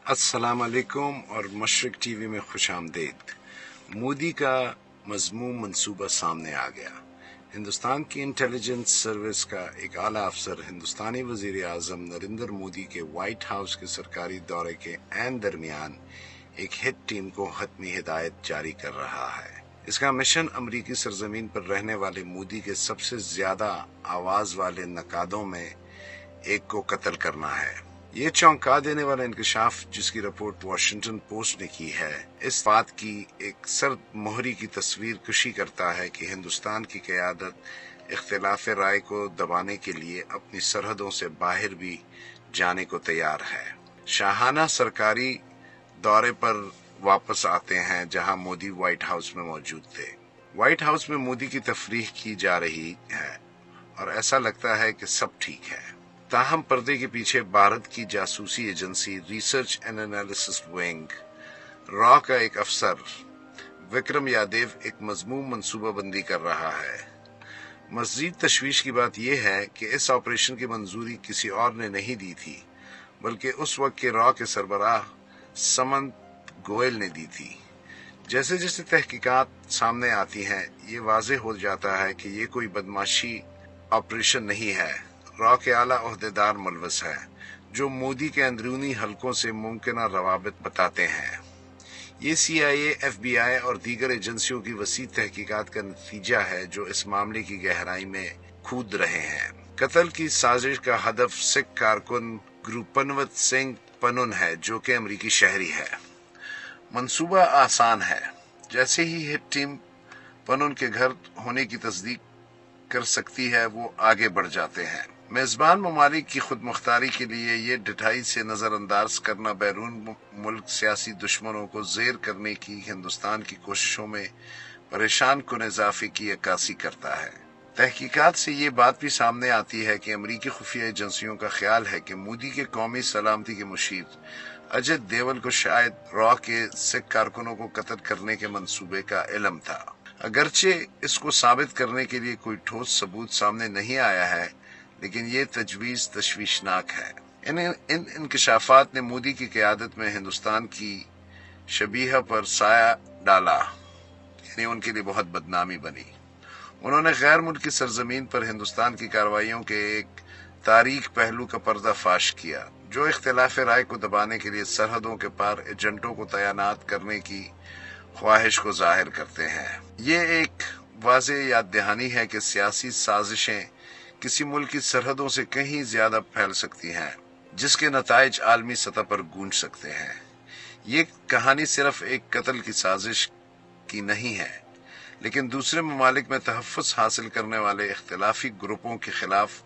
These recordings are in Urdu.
السلام علیکم اور مشرق ٹی وی میں خوش آمدید۔ مودی کا مذموم منصوبہ سامنے آ گیا۔ ہندوستان کی انٹیلیجنس سروس کا ایک اعلیٰ افسر ہندوستانی وزیر اعظم نریندر مودی کے وائٹ ہاؤس کے سرکاری دورے کے عین درمیان ایک ہٹ ٹیم کو حتمی ہدایت جاری کر رہا ہے۔ اس کا مشن امریکی سرزمین پر رہنے والے مودی کے سب سے زیادہ آواز والے نقادوں میں ایک کو قتل کرنا ہے۔ یہ چونکا دینے والا انکشاف جس کی رپورٹ واشنگٹن پوسٹ نے کی ہے، اس بات کی ایک سرد مہری کی تصویر کشی کرتا ہے کہ ہندوستان کی قیادت اختلاف رائے کو دبانے کے لیے اپنی سرحدوں سے باہر بھی جانے کو تیار ہے۔ شاہانہ سرکاری دورے پر واپس آتے ہیں جہاں مودی وائٹ ہاؤس میں موجود تھے۔ وائٹ ہاؤس میں مودی کی تفریح کی جا رہی ہے اور ایسا لگتا ہے کہ سب ٹھیک ہے۔ تاہم پردے کے پیچھے بھارت کی جاسوسی agency research and analysis wing را کا ایک افسر وکرم یادیو ایک مذموم منصوبہ بندی کر رہا ہے۔ مزید تشویش کی بات یہ ہے کہ اس آپریشن کی منظوری کسی اور نے نہیں دی تھی بلکہ اس وقت کے را کے سربراہ سمنت گوئل نے دی تھی۔ جیسے جیسے تحقیقات سامنے آتی ہیں یہ واضح ہو جاتا ہے کہ یہ کوئی بدمعاشی آپریشن نہیں ہے۔ را کے اعلیٰ عہدیدار ملوث ہے جو مودی کے اندرونی حلقوں سے ممکنہ روابط بتاتے ہیں۔ یہ CIA، FBI اور دیگر ایجنسیوں کی وسیع تحقیقات کا نتیجہ ہے جو اس معاملے کی گہرائی میں کھود رہے ہیں۔ قتل کی سازش کا ہدف سکھ کارکن گروپنوت سنگھ پنن ہے جو کہ امریکی شہری ہے۔ منصوبہ آسان ہے۔ جیسے ہی ہٹ ٹیم پنن کے گھر ہونے کی تصدیق کر سکتی ہے وہ آگے بڑھ جاتے ہیں۔ میزبان ممالک کی خود مختاری کے لیے یہ ڈٹائی سے نظر انداز کرنا بیرون ملک سیاسی دشمنوں کو زیر کرنے کی ہندوستان کی کوششوں میں پریشان کن اضافے کی عکاسی کرتا ہے۔ تحقیقات سے یہ بات بھی سامنے آتی ہے کہ امریکی خفیہ ایجنسیوں کا خیال ہے کہ مودی کے قومی سلامتی کے مشیر اجت دیول کو شاید را کے سکھ کارکنوں کو قتل کرنے کے منصوبے کا علم تھا۔ اگرچہ اس کو ثابت کرنے کے لیے کوئی ٹھوس ثبوت سامنے نہیں آیا ہے لیکن یہ تجویز تشویشناک ہے۔ ان انکشافات نے مودی کی قیادت میں ہندوستان کی شبیہ پر سایہ ڈالا، یعنی ان کے لیے بہت بدنامی بنی۔ انہوں نے غیر ملکی سرزمین پر ہندوستان کی کارروائیوں کے ایک تاریک پہلو کا پردہ فاش کیا جو اختلاف رائے کو دبانے کے لیے سرحدوں کے پار ایجنٹوں کو تعینات کرنے کی خواہش کو ظاہر کرتے ہیں۔ یہ ایک واضح یاد دہانی ہے کہ سیاسی سازشیں کسی ملک کی سرحدوں سے کہیں زیادہ پھیل سکتی ہیں جس کے نتائج عالمی سطح پر گونج سکتے ہیں۔ یہ کہانی صرف ایک قتل کی سازش کی نہیں ہے لیکن دوسرے ممالک میں تحفظ حاصل کرنے والے اختلافی گروپوں کے خلاف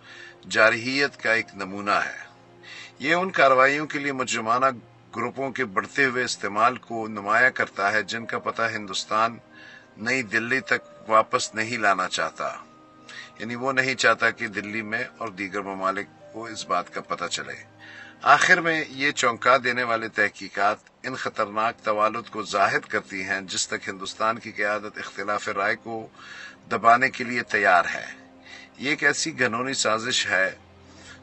جارحیت کا ایک نمونہ ہے۔ یہ ان کارروائیوں کے لیے مجرمانہ گروپوں کے بڑھتے ہوئے استعمال کو نمایاں کرتا ہے جن کا پتہ ہندوستان نئی دلی تک واپس نہیں لانا چاہتا، یعنی وہ نہیں چاہتا کہ دلی میں اور دیگر ممالک کو اس بات کا پتہ چلے۔ آخر میں یہ چونکا دینے والے تحقیقات ان خطرناک توالد کو ظاہر کرتی ہیں جس تک ہندوستان کی قیادت اختلاف رائے کو دبانے کے لیے تیار ہے۔ یہ ایک ایسی گھنونی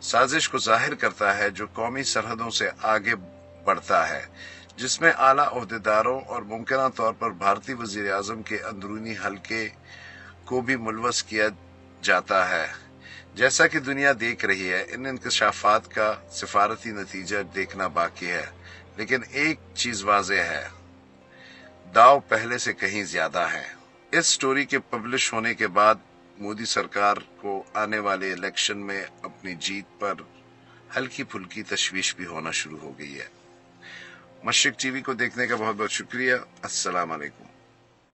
سازش کو ظاہر کرتا ہے جو قومی سرحدوں سے آگے بڑھتا ہے، جس میں اعلیٰ عہدیداروں اور ممکنہ طور پر بھارتی وزیر اعظم کے اندرونی حلقے کو بھی ملوث کیا جاتا ہے۔ جیسا کہ دنیا دیکھ رہی ہے ان انکشافات کا سفارتی نتیجہ دیکھنا باقی ہے، لیکن ایک چیز واضح ہے، داؤ پہلے سے کہیں زیادہ ہے۔ اس سٹوری کے پبلش ہونے کے بعد مودی سرکار کو آنے والے الیکشن میں اپنی جیت پر ہلکی پھلکی تشویش بھی ہونا شروع ہو گئی ہے۔ مشرق ٹی وی کو دیکھنے کا بہت بہت شکریہ۔ السلام علیکم۔